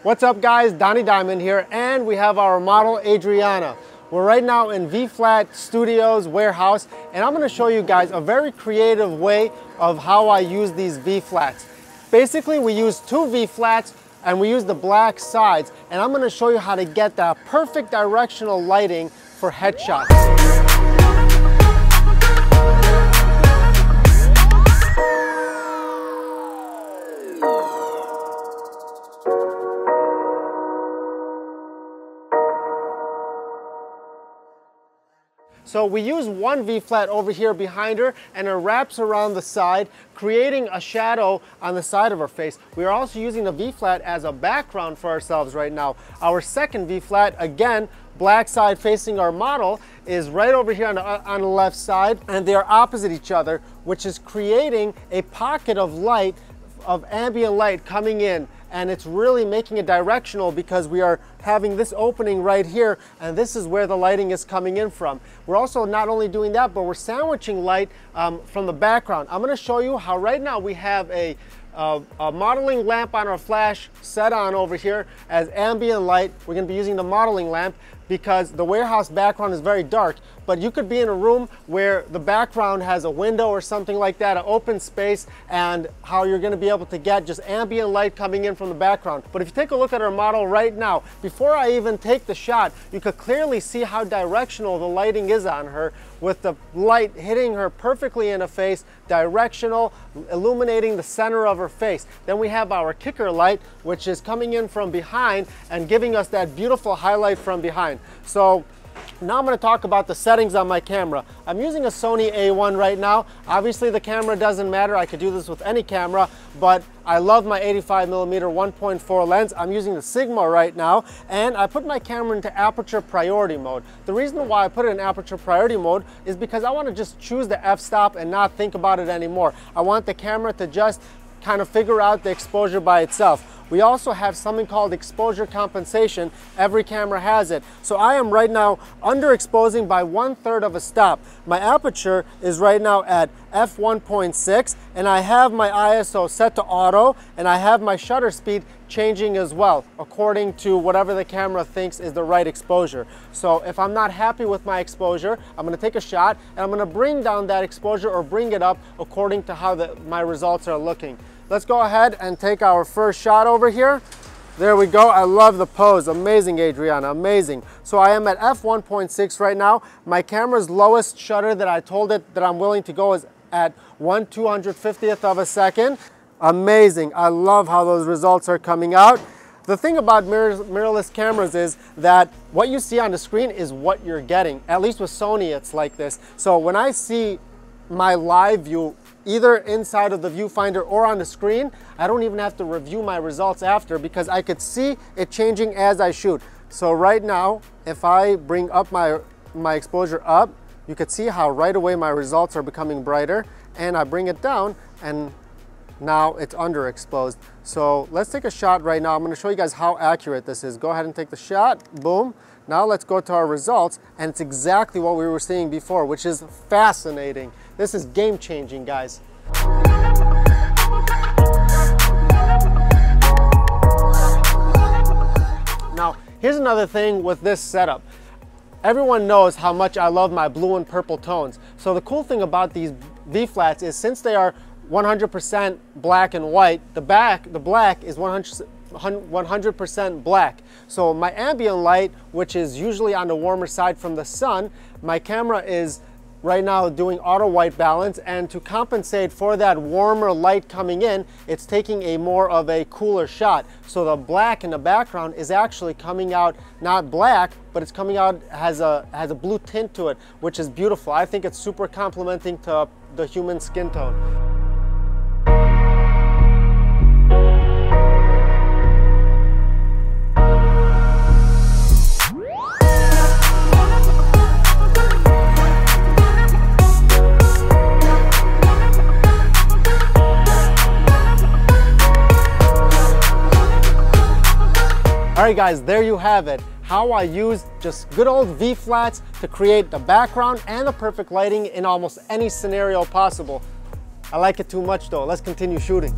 What's up guys, Donnie Diamond here, and we have our model Adriana. We're right now in vflat Studios warehouse, and I'm going to show you guys a very creative way of how I use these vflats. Basically, we use two vflats and we use the black sides, and I'm going to show you how to get that perfect directional lighting for headshots. So we use one V-flat over here behind her, and it wraps around the side, creating a shadow on the side of her face. We are also using the V-flat as a background for ourselves right now. Our second V-flat, again, black side facing our model, is right over here on the left side, and they are opposite each other, which is creating a pocket of light, of ambient light coming in. And it's really making it directional because we are having this opening right here, and this is where the lighting is coming in from. We're also not only doing that, but we're sandwiching light from the background. I'm going to show you how right now we have a modeling lamp on our flash set on over here as ambient light. We're going to be using the modeling lamp because the warehouse background is very dark, but you could be in a room where the background has a window or something like that, an open space, and how you're going to be able to get just ambient light coming in from the background. But if you take a look at our model right now, before I even take the shot, you could clearly see how directional the lighting is on her, with the light hitting her perfectly in the face, directional, illuminating the center of her face. Then we have our kicker light, which is coming in from behind and giving us that beautiful highlight from behind. So now I'm going to talk about the settings on my camera. I'm using a Sony A1 right now. Obviously the camera doesn't matter. I could do this with any camera, but I love my 85mm 1.4 lens. I'm using the Sigma right now, and I put my camera into aperture priority mode. The reason why I put it in aperture priority mode is because I want to just choose the f-stop and not think about it anymore. I want the camera to just kind of figure out the exposure by itself. We also have something called exposure compensation. Every camera has it. So I am right now underexposing by 1/3 of a stop. My aperture is right now at f1.6, and I have my ISO set to auto, and I have my shutter speed changing as well, according to whatever the camera thinks is the right exposure. So if I'm not happy with my exposure, I'm going to take a shot, and I'm going to bring down that exposure or bring it up according to how my results are looking. Let's go ahead and take our first shot over here. There we go. I love the pose. Amazing, Adriana, amazing. So I am at f1.6 right now. My camera's lowest shutter that I told it that I'm willing to go is at 1/250th of a second. Amazing. I love how those results are coming out. The thing about mirrorless cameras is that what you see on the screen is what you're getting. At least with Sony, it's like this. So when I see my live view, either inside of the viewfinder or on the screen, I don't even have to review my results after because I could see it changing as I shoot. So right now, if I bring up my exposure up, you could see how right away my results are becoming brighter, and I bring it down and now it's underexposed. So let's take a shot right now. I'm going to show you guys how accurate this is. Go ahead and take the shot. Boom. Now let's go to our results, and it's exactly what we were seeing before, which is fascinating. This is game-changing, guys. Now, here's another thing with this setup. Everyone knows how much I love my blue and purple tones. So the cool thing about these V-flats is, since they are 100% black and white, the black is 100% black. So my ambient light, which is usually on the warmer side from the sun, my camera is right now doing auto white balance, and to compensate for that warmer light coming in, it's taking a more of a cooler shot. So the black in the background is actually coming out not black, but it's coming out has a blue tint to it, which is beautiful. I think it's super complementing to the human skin tone. Alright guys, there you have it. How I use just good old V-flats to create the background and the perfect lighting in almost any scenario possible. I like it too much though. Let's continue shooting.